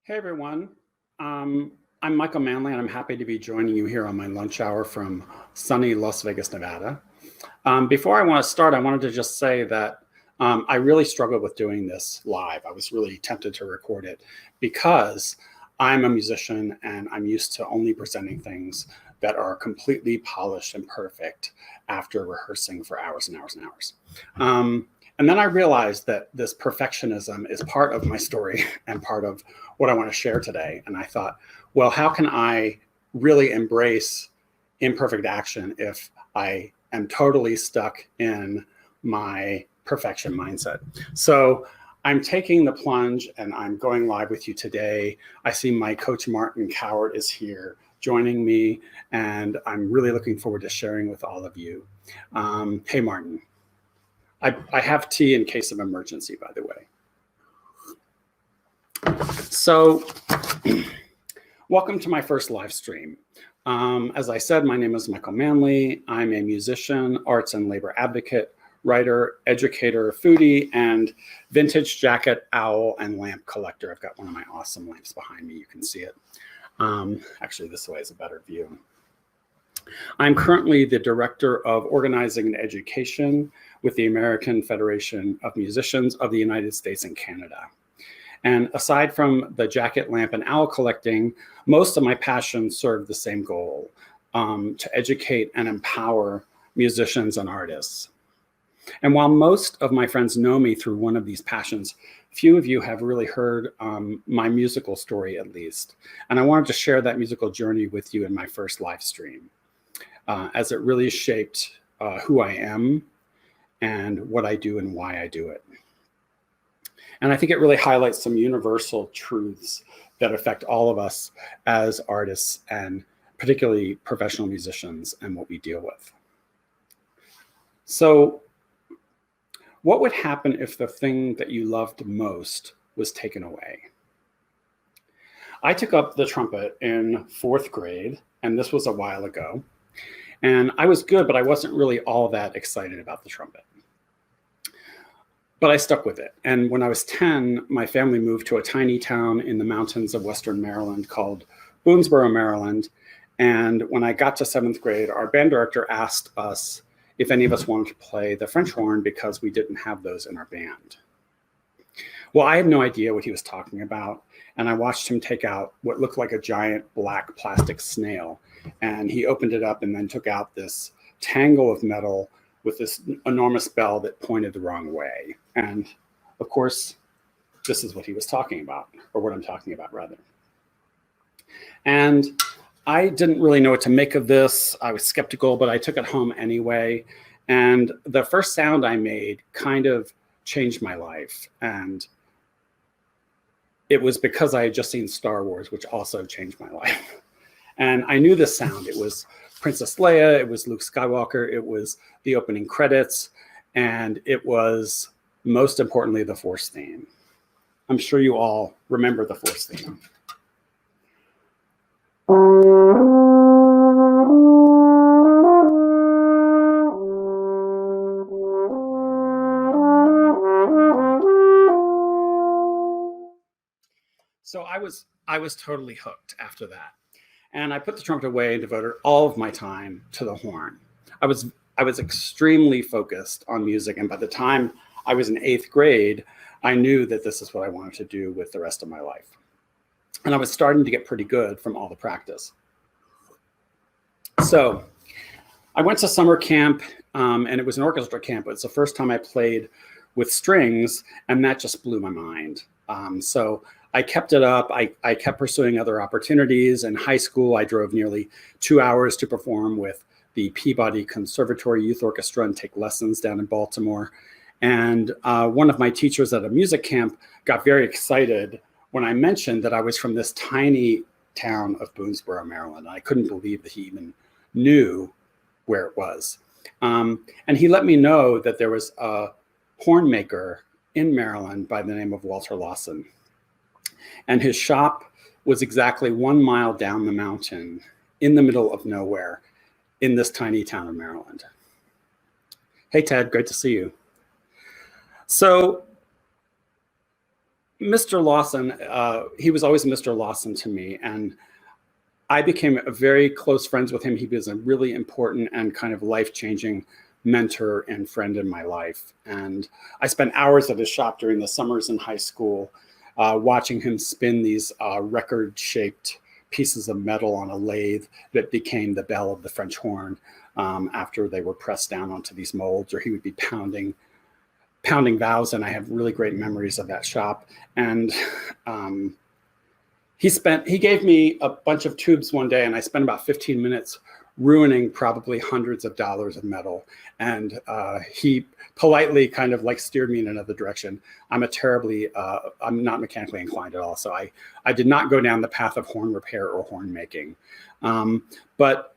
Hey everyone, I'm Michael Manley and I'm happy to be joining you here on my lunch hour from sunny Las Vegas, Nevada. Before I want to start, I wanted to just say that I really struggled with doing this live. I was really tempted to record it because I'm a musician and I'm used to only presenting things that are completely polished and perfect after rehearsing for hours and hours and hours. And then I realized that this perfectionism is part of my story and part of what I want to share today. And I thought, well, how can I really embrace imperfect action if I am totally stuck in my perfection mindset? So I'm taking the plunge and I'm going live with you today. I see my coach Martin Coward is here joining me, and I'm really looking forward to sharing with all of you. Hey, Martin. I have tea in case of emergency, by the way. So welcome to my first live stream. As I said, my name is Michael Manley. I'm a musician, arts and labor advocate, writer, educator, foodie, and vintage jacket, owl, and lamp collector. I've got one of my awesome lamps behind me. You can see it. Actually, this way is a better view. I'm currently the Director of Organizing and Education with the American Federation of Musicians of the United States and Canada. And aside from the jacket, lamp, and owl collecting, most of my passions serve the same goal, to educate and empower musicians and artists. And while most of my friends know me through one of these passions, few of you have really heard my musical story, at least. And I wanted to share that musical journey with you in my first live stream, as it really shaped who I am and what I do and why I do it. And I think it really highlights some universal truths that affect all of us as artists and particularly professional musicians and what we deal with. So what would happen if the thing that you loved most was taken away? I took up the trumpet in 4th grade, and this was a while ago. And I was good, but I wasn't really all that excited about the trumpet. But I stuck with it. And when I was 10, my family moved to a tiny town in the mountains of Western Maryland called Boonesboro, Maryland. And when I got to 7th grade, our band director asked us if any of us wanted to play the French horn because we didn't have those in our band. Well, I had no idea what he was talking about. And I watched him take out what looked like a giant black plastic snail. And he opened it up and then took out this tangle of metal with this enormous bell that pointed the wrong way. And of course, this is what he was talking about, or what I'm talking about rather. And I didn't really know what to make of this. I was skeptical, but I took it home anyway. And the first sound I made kind of changed my life. And it was because I had just seen Star Wars, which also changed my life. And I knew this sound. It was Princess Leia, it was Luke Skywalker, it was the opening credits, and it was, most importantly, the Force theme. I'm sure you all remember the Force theme. So I was totally hooked after that. And I put the trumpet away and devoted all of my time to the horn. I was extremely focused on music. And by the time I was in 8th grade, I knew that this is what I wanted to do with the rest of my life. And I was starting to get pretty good from all the practice. So I went to summer camp, and it was an orchestra camp. It's the first time I played with strings, and that just blew my mind. So I kept it up. I kept pursuing other opportunities. In high school, I drove nearly 2 hours to perform with the Peabody Conservatory Youth Orchestra and take lessons down in Baltimore. And one of my teachers at a music camp got very excited when I mentioned that I was from this tiny town of Boonesboro, Maryland. I couldn't believe that he even knew where it was. And he let me know that there was a horn maker in Maryland by the name of Walter Lawson. And his shop was exactly 1 mile down the mountain in the middle of nowhere in this tiny town of Maryland. Hey, Ted, great to see you. So Mr. Lawson, he was always Mr. Lawson to me, and I became very close friends with him. He was a really important and kind of life-changing mentor and friend in my life. And I spent hours at his shop during the summers in high school, watching him spin these record-shaped pieces of metal on a lathe that became the bell of the French horn after they were pressed down onto these molds, or he would be pounding valves. And I have really great memories of that shop. And he gave me a bunch of tubes one day, and I spent about 15 minutes ruining probably hundreds of dollars of metal. And he politely kind of like steered me in another direction. I'm not mechanically inclined at all. So I did not go down the path of horn repair or horn making. But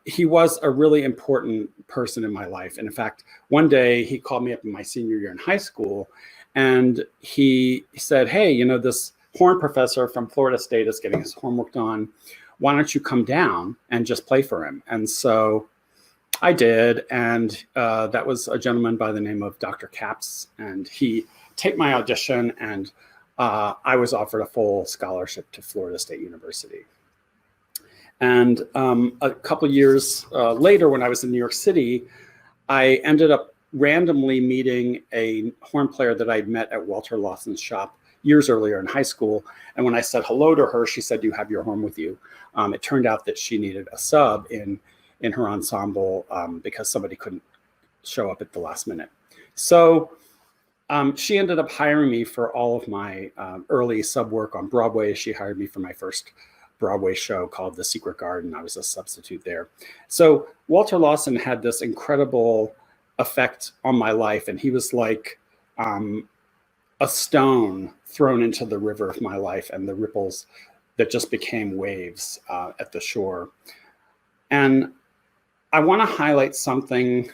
he was a really important person in my life. And in fact, one day he called me up in my senior year in high school, and he said, "Hey, you know, this horn professor from Florida State is getting his horn worked on. Why don't you come down and just play for him?" And so I did. And that was a gentleman by the name of Dr. Capps. And he taped my audition, and I was offered a full scholarship to Florida State University. And a couple years later, when I was in New York City, I ended up randomly meeting a horn player that I'd met at Walter Lawson's shop years earlier in high school. And when I said hello to her, she said, "Do you have your horn with you?" It turned out that she needed a sub in her ensemble because somebody couldn't show up at the last minute. So she ended up hiring me for all of my early sub work on Broadway. She hired me for my first Broadway show called The Secret Garden. I was a substitute there. So Walter Lawson had this incredible effect on my life, and he was like a stone thrown into the river of my life, and the ripples that just became waves at the shore. And I want to highlight something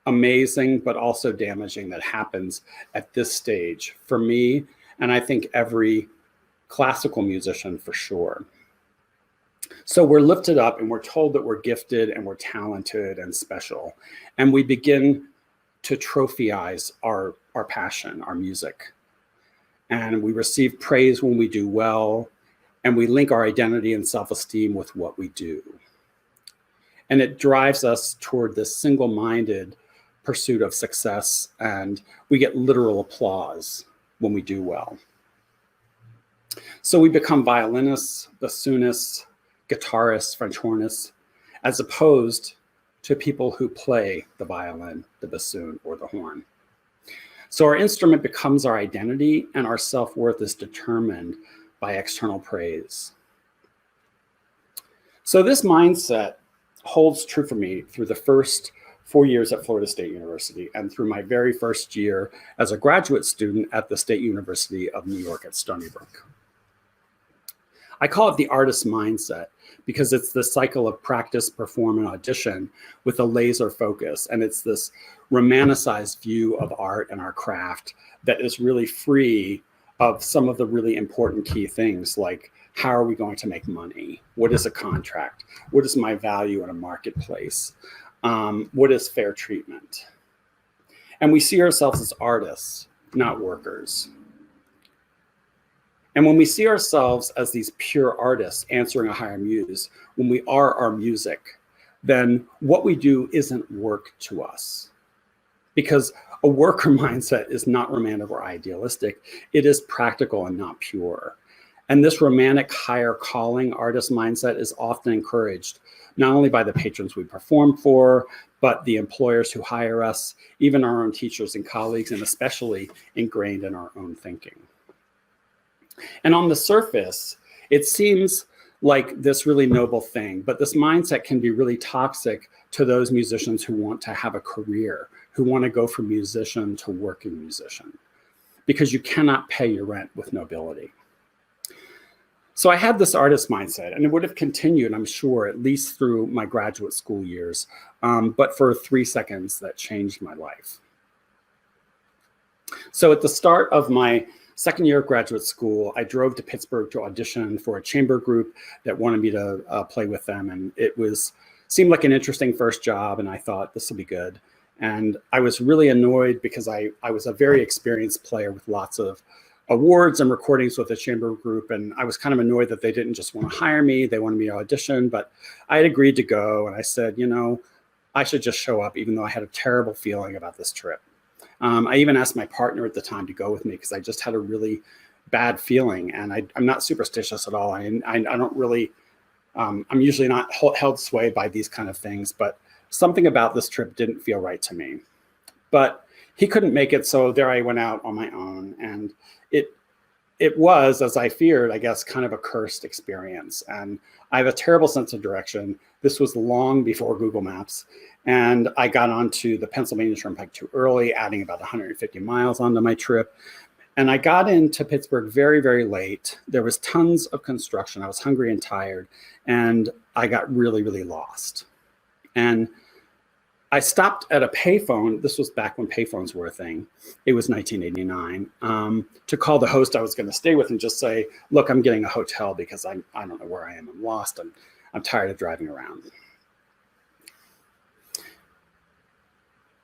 amazing, but also damaging that happens at this stage for me, and I think every classical musician for sure. So we're lifted up and we're told that we're gifted and we're talented and special. And we begin to trophyize our passion, our music. And we receive praise when we do well. And we link our identity and self-esteem with what we do. And it drives us toward this single-minded pursuit of success. And we get literal applause when we do well. So we become violinists, bassoonists, guitarists, French hornists, as opposed to people who play the violin, the bassoon, or the horn. So our instrument becomes our identity, and our self-worth is determined by external praise. So this mindset holds true for me through the first 4 years at Florida State University and through my very first year as a graduate student at the State University of New York at Stony Brook. I call it the artist mindset because it's the cycle of practice, perform, and audition with a laser focus. And it's this romanticized view of art and our craft that is really free of some of the really important key things like, how are we going to make money? What is a contract? What is my value in a marketplace? What is fair treatment? And we see ourselves as artists, not workers. And when we see ourselves as these pure artists answering a higher muse, when we are our music, then what we do isn't work to us. Because a worker mindset is not romantic or idealistic. It is practical and not pure. And this romantic higher calling artist mindset is often encouraged, not only by the patrons we perform for, but the employers who hire us, even our own teachers and colleagues, and especially ingrained in our own thinking. And on the surface, it seems like this really noble thing, but this mindset can be really toxic to those musicians who want to have a career, who want to go from musician to working musician, because you cannot pay your rent with nobility. So I had this artist mindset, and it would have continued, I'm sure, at least through my graduate school years, but for 3 seconds that changed my life. So at the start of my second year of graduate school, I drove to Pittsburgh to audition for a chamber group that wanted me to play with them. And it seemed like an interesting first job, and I thought this will be good. And I was really annoyed because I was a very experienced player with lots of awards and recordings with the chamber group, and I was kind of annoyed that they didn't just want to hire me. They wanted me to audition, but I had agreed to go, and I said, you know, I should just show up, even though I had a terrible feeling about this trip. I even asked my partner at the time to go with me because I just had a really bad feeling, and I'm not superstitious at all. I don't really, I'm usually not held sway by these kind of things, but something about this trip didn't feel right to me. But he couldn't make it, so there I went out on my own, and it was, as I feared, I guess, kind of a cursed experience. And I have a terrible sense of direction. This was long before Google Maps, and I got onto the Pennsylvania Turnpike too early, adding about 150 miles onto my trip. And I got into Pittsburgh very, very late. There was tons of construction. I was hungry and tired, and I got really, really lost. And I stopped at a payphone. This was back when payphones were a thing. It was 1989, to call the host I was going to stay with and just say, look, I'm getting a hotel because I don't know where I am. I'm lost. I'm tired of driving around.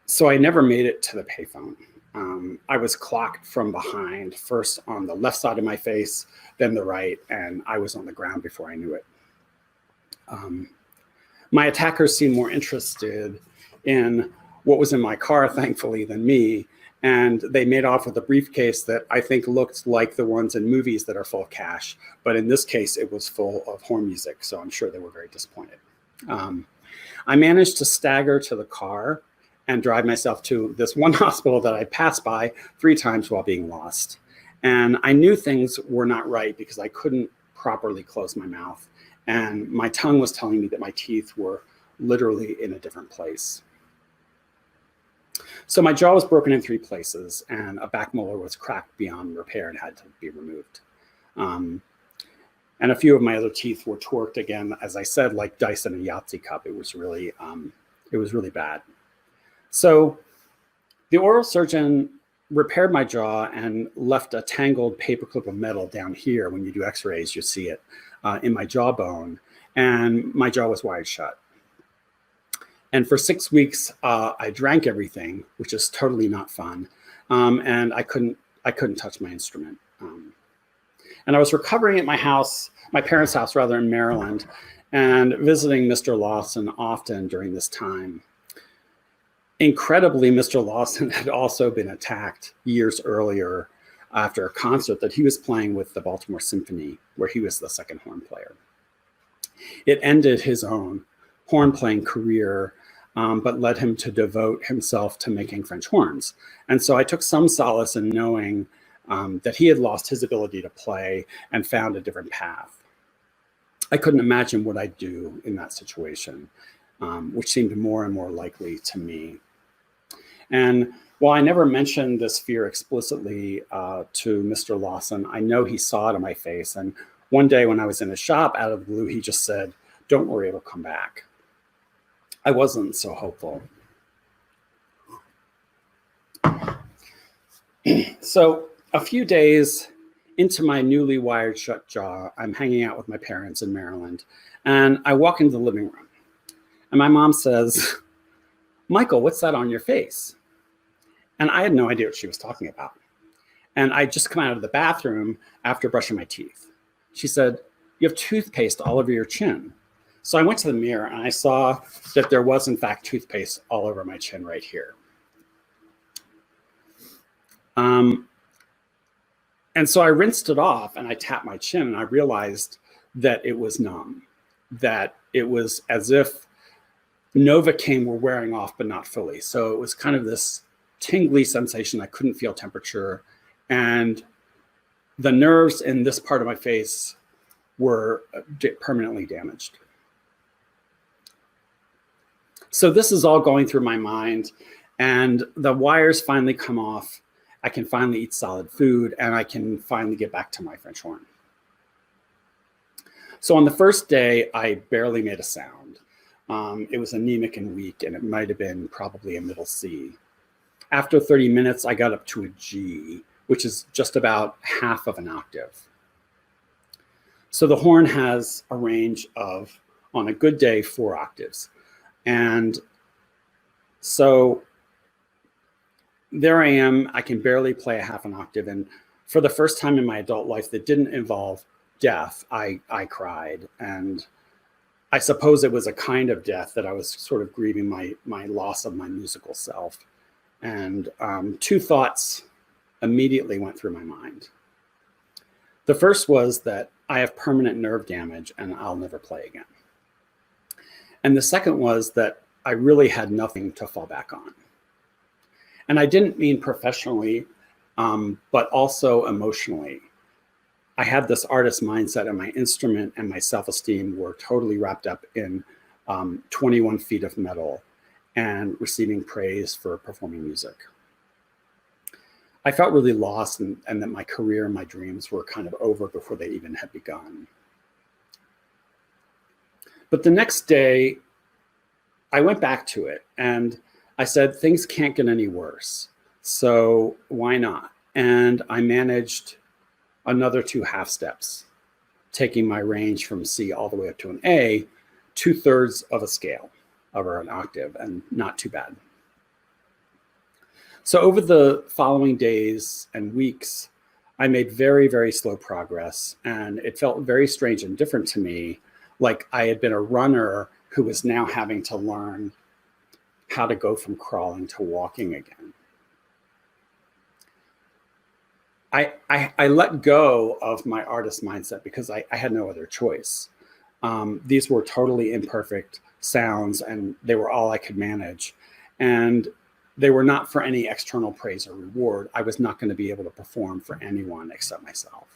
So I never made it to the payphone. I was clocked from behind, first on the left side of my face, then the right, and I was on the ground before I knew it. My attackers seemed more interested in what was in my car, thankfully, than me. And they made off with a briefcase that I think looked like the ones in movies that are full of cash. But in this case, it was full of horn music. So I'm sure they were very disappointed. I managed to stagger to the car and drive myself to this one hospital that I passed by 3 times while being lost. And I knew things were not right because I couldn't properly close my mouth. And my tongue was telling me that my teeth were literally in a different place. So my jaw was broken in 3 places, and a back molar was cracked beyond repair and had to be removed. And a few of my other teeth were torqued again, as I said, like dice in a Yahtzee cup. It was really bad. So the oral surgeon repaired my jaw and left a tangled paperclip of metal down here. When you do x-rays, you see it in my jawbone, and my jaw was wired shut. And for 6 weeks, I drank everything, which is totally not fun. And I couldn't touch my instrument. And I was recovering at my house, my parents' house rather, in Maryland, and visiting Mr. Lawson often during this time. Incredibly, Mr. Lawson had also been attacked years earlier after a concert that he was playing with the Baltimore Symphony, where he was the second horn player. It ended his own horn playing career, but led him to devote himself to making French horns. And so I took some solace in knowing that he had lost his ability to play and found a different path. I couldn't imagine what I'd do in that situation, which seemed more and more likely to me. And while I never mentioned this fear explicitly to Mr. Lawson, I know he saw it on my face. And one day when I was in a shop, out of the blue, he just said, "Don't worry, it'll come back." I wasn't so hopeful. So a few days into my newly wired shut jaw, I'm hanging out with my parents in Maryland, and I walk into the living room, and my mom says, "Michael, what's that on your face?" And I had no idea what she was talking about. And I just come out of the bathroom after brushing my teeth. She said, "You have toothpaste all over your chin." So I went to the mirror and I saw that there was, in fact, toothpaste all over my chin right here. And so I rinsed it off and I tapped my chin, and I realized that it was numb, that it was as if Novocaine were wearing off, but not fully. So it was kind of this tingly sensation. I couldn't feel temperature. And the nerves in this part of my face were permanently damaged. So this is all going through my mind, and the wires finally come off. I can finally eat solid food, and I can finally get back to my French horn. So on the first day, I barely made a sound. It was anemic and weak, and it might have been probably a middle C. After 30 minutes, I got up to a G, which is just about half of an octave. So the horn has a range of, on a good day, 4 octaves. And so there I am. I can barely play a half an octave. And for the first time in my adult life that didn't involve death, I cried. And I suppose it was a kind of death that I was sort of grieving my loss of my musical self. And two thoughts immediately went through my mind. The first was that I have permanent nerve damage and I'll never play again. And the second was that I really had nothing to fall back on. And I didn't mean professionally, but also emotionally. I had this artist mindset, and my instrument and my self-esteem were totally wrapped up in 21 feet of metal and receiving praise for performing music. I felt really lost, and that my career and my dreams were kind of over before they even had begun. But the next day, I went back to it and I said, things can't get any worse, so why not? And I managed another 2 half steps, taking my range from C all the way up to an A, 2/3 of a scale, over an octave, and not too bad. So over the following days and weeks, I made very, very slow progress, and it felt very strange and different to me, like I had been a runner who was now having to learn how to go from crawling to walking again. I let go of my artist mindset because I had no other choice. These were totally imperfect sounds, and they were all I could manage. And they were not for any external praise or reward. I was not going to be able to perform for anyone except myself.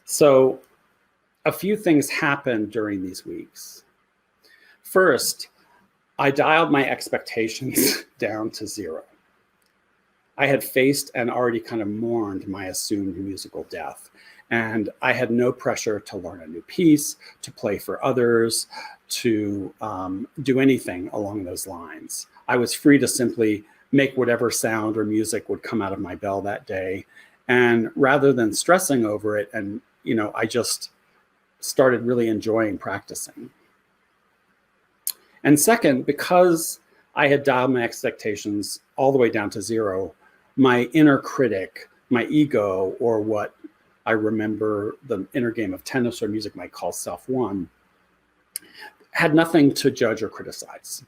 So a few things happened during these weeks. First, I dialed my expectations down to 0. I had faced and already kind of mourned my assumed musical death. And I had no pressure to learn a new piece, to play for others, to do anything along those lines. I was free to simply make whatever sound or music would come out of my bell that day. And rather than stressing over it, and I just started really enjoying practicing. And second, because I had dialed my expectations all the way down to 0, my inner critic, my ego, or what I remember the inner game of tennis or music might call self-one, had nothing to judge or criticize.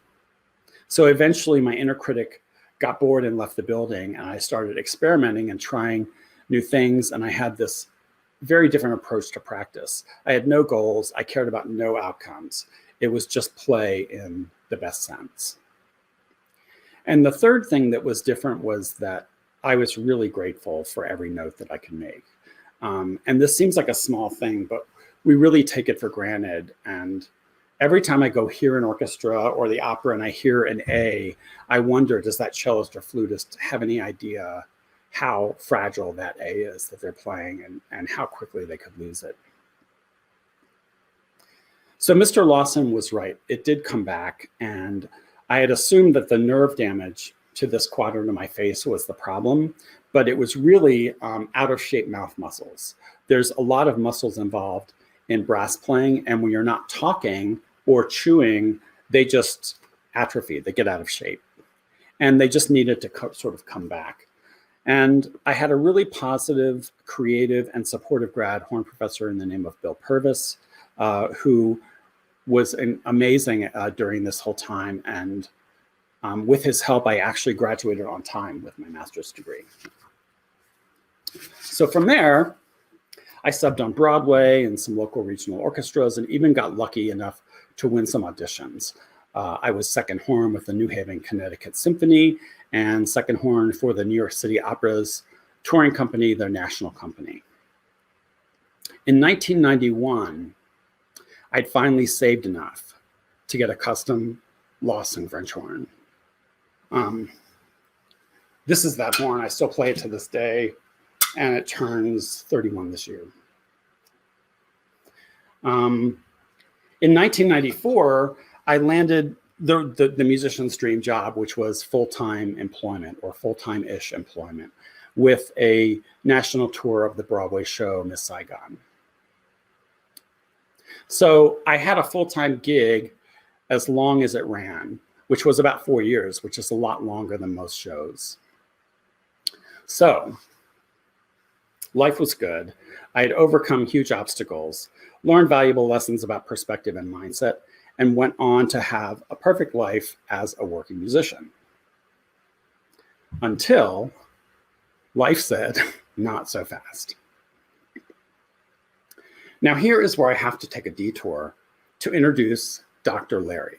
So eventually my inner critic got bored and left the building, and I started experimenting and trying new things, and I had this very different approach to practice. I had no goals. I cared about no outcomes. It was just play in the best sense. And the third thing that was different was that I was really grateful for every note that I could make. And this seems like a small thing, but we really take it for granted. And every time I go hear an orchestra or the opera and I hear an A, I wonder, does that cellist or flutist have any idea how fragile that A is that they're playing, and how quickly they could lose it? So Mr. Lawson was right. It did come back, and I had assumed that the nerve damage to this quadrant of my face was the problem, but it was really out of shape mouth muscles. There's a lot of muscles involved in brass playing, and when you're not talking or chewing, they just atrophy, they get out of shape. And they just needed to sort of come back. And I had a really positive, creative, and supportive grad horn professor in the name of Bill Purvis, who was amazing during this whole time. And with his help, I actually graduated on time with my master's degree. So from there, I subbed on Broadway and some local regional orchestras, and even got lucky enough to win some auditions. I was second horn with the New Haven, Connecticut Symphony, and second horn for the New York City Opera's touring company, their national company. In 1991, I'd finally saved enough to get a custom Lawson French horn. This is that horn. I still play it to this day, and it turns 31 this year. In 1994, I landed the musician's dream job, which was full-time employment, or full-time-ish employment, with a national tour of the Broadway show, Miss Saigon. So I had a full-time gig as long as it ran, which was about 4 years, which is a lot longer than most shows. So Life was good. I had overcome huge obstacles, learned valuable lessons about perspective and mindset, and went on to have a perfect life as a working musician. Until life said, not so fast. Now, here is where I have to take a detour to introduce Dr. Larry.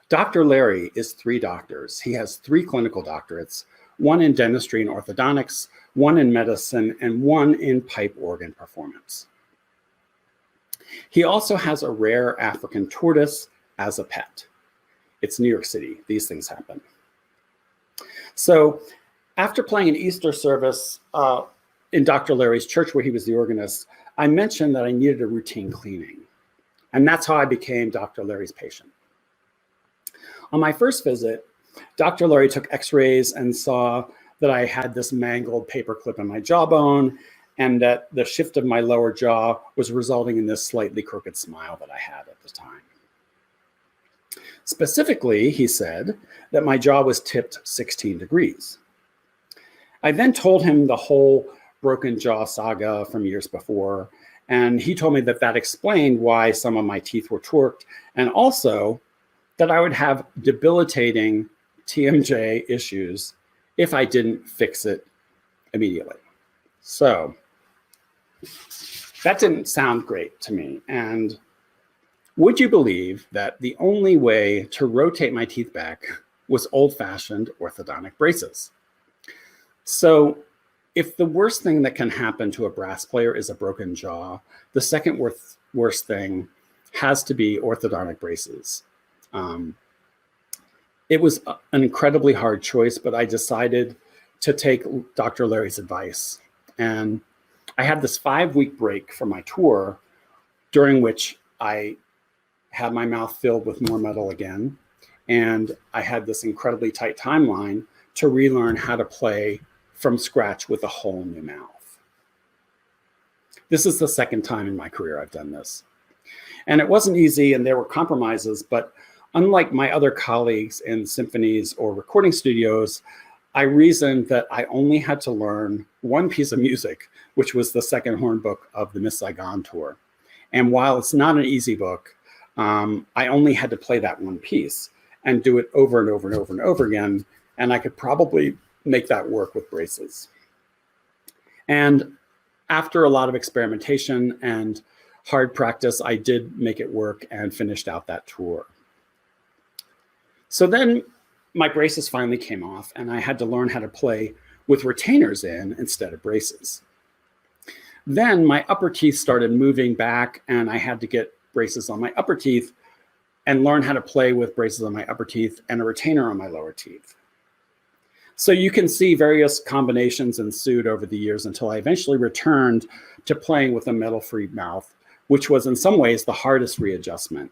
Dr. Larry is 3 doctors. He has 3 clinical doctorates, 1 in dentistry and orthodontics, 1 in medicine, and 1 in pipe organ performance. He also has a rare African tortoise as a pet. It's New York City. These things happen. So after playing an Easter service in Dr. Larry's church where he was the organist, I mentioned that I needed a routine cleaning. And that's how I became Dr. Larry's patient. On my first visit, Dr. Larry took x-rays and saw that I had this mangled paperclip in my jawbone and that the shift of my lower jaw was resulting in this slightly crooked smile that I had at the time. Specifically, he said that my jaw was tipped 16 degrees. I then told him the whole broken jaw saga from years before, and he told me that that explained why some of my teeth were torqued, and also that I would have debilitating TMJ issues if I didn't fix it immediately. So that didn't sound great to me. And would you believe that the only way to rotate my teeth back was old-fashioned orthodontic braces? So if the worst thing that can happen to a brass player is a broken jaw, the second worst thing has to be orthodontic braces. It was an incredibly hard choice, but I decided to take Dr. Larry's advice. And I had this 5-week break from my tour, during which I had my mouth filled with more metal again. And I had this incredibly tight timeline to relearn how to play from scratch with a whole new mouth. This is the second time in my career I've done this. And it wasn't easy, and there were compromises, but unlike my other colleagues in symphonies or recording studios, I reasoned that I only had to learn one piece of music, which was the second horn book of the Miss Saigon tour. And while it's not an easy book, I only had to play that one piece and do it over and over and over and over again. And I could probably make that work with braces. And after a lot of experimentation and hard practice, I did make it work and finished out that tour. So then my braces finally came off and I had to learn how to play with retainers in instead of braces. Then my upper teeth started moving back and I had to get braces on my upper teeth and learn how to play with braces on my upper teeth and a retainer on my lower teeth. So you can see various combinations ensued over the years until I eventually returned to playing with a metal-free mouth, which was in some ways the hardest readjustment.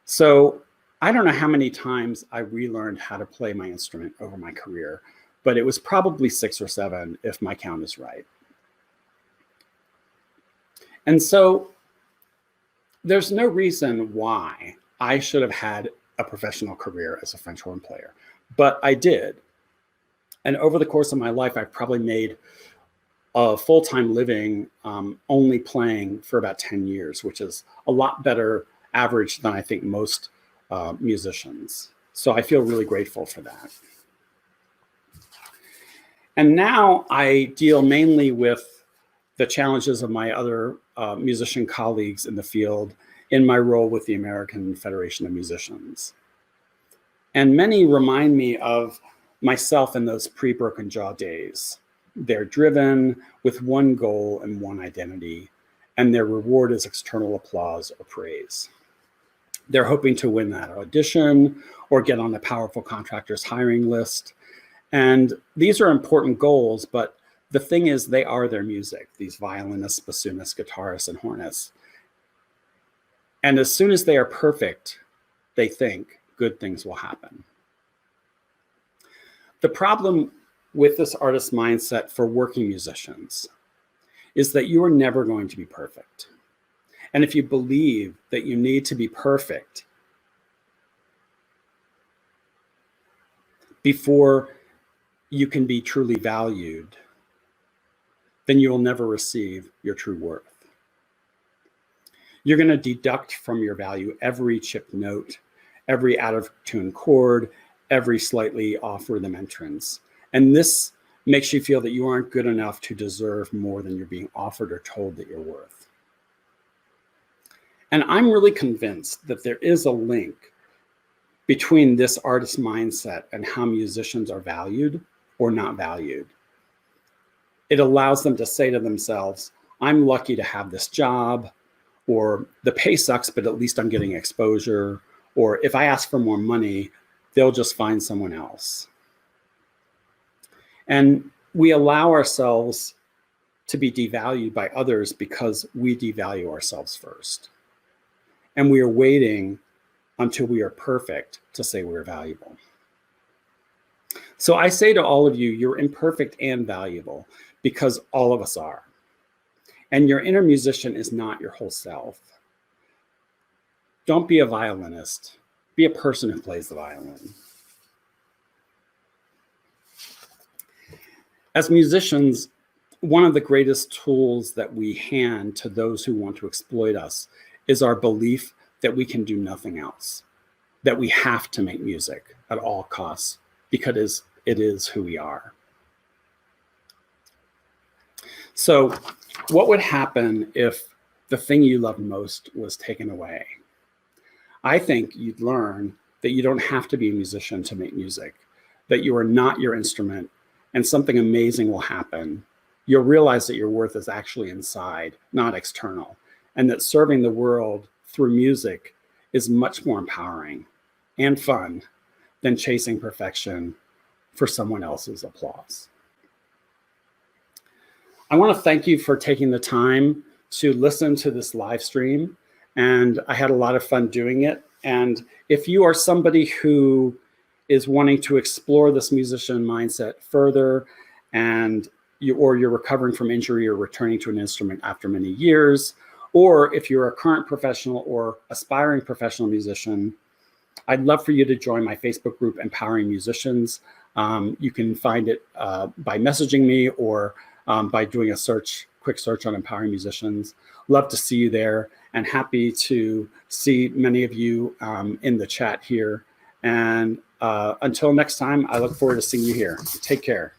So I don't know how many times I relearned how to play my instrument over my career, but it was probably 6 or 7 if my count is right. And so there's no reason why I should have had a professional career as a French horn player, but I did. And over the course of my life, I've probably made a full-time living only playing for about 10 years, which is a lot better average than I think most musicians. So I feel really grateful for that. And now I deal mainly with the challenges of my other musician colleagues in the field in my role with the American Federation of Musicians. And many remind me of myself in those pre-broken jaw days. They're driven with one goal and one identity, and their reward is external applause or praise. They're hoping to win that audition or get on a powerful contractor's hiring list. And these are important goals, but the thing is, they are their music, these violinists, bassoonists, guitarists, and hornists. And as soon as they are perfect, they think good things will happen. The problem with this artist mindset for working musicians is that you are never going to be perfect. And if you believe that you need to be perfect before you can be truly valued, then you will never receive your true worth. You're going to deduct from your value every chipped note, every out of tune chord, every slightly off rhythm entrance. And this makes you feel that you aren't good enough to deserve more than you're being offered or told that you're worth. And I'm really convinced that there is a link between this artist mindset and how musicians are valued or not valued. It allows them to say to themselves, I'm lucky to have this job, or the pay sucks, but at least I'm getting exposure, or if I ask for more money, they'll just find someone else. And we allow ourselves to be devalued by others because we devalue ourselves first. And we are waiting until we are perfect to say we're valuable. So I say to all of you, you're imperfect and valuable because all of us are. And your inner musician is not your whole self. Don't be a violinist. Be a person who plays the violin. As musicians, one of the greatest tools that we hand to those who want to exploit us is our belief that we can do nothing else, that we have to make music at all costs because it is who we are. So what would happen if the thing you love most was taken away? I think you'd learn that you don't have to be a musician to make music, that you are not your instrument, and something amazing will happen. You'll realize that your worth is actually inside, not external, and that serving the world through music is much more empowering and fun than chasing perfection for someone else's applause. I want to thank you for taking the time to listen to this live stream, and I had a lot of fun doing it. And if you are somebody who is wanting to explore this musician mindset further, and you're recovering from injury or returning to an instrument after many years, or if you're a current professional or aspiring professional musician, I'd love for you to join my Facebook group, Empowering Musicians. You can find it by messaging me or by doing a quick search on Empowering Musicians. Love to see you there, and happy to see many of you in the chat here. And until next time, I look forward to seeing you here. Take care.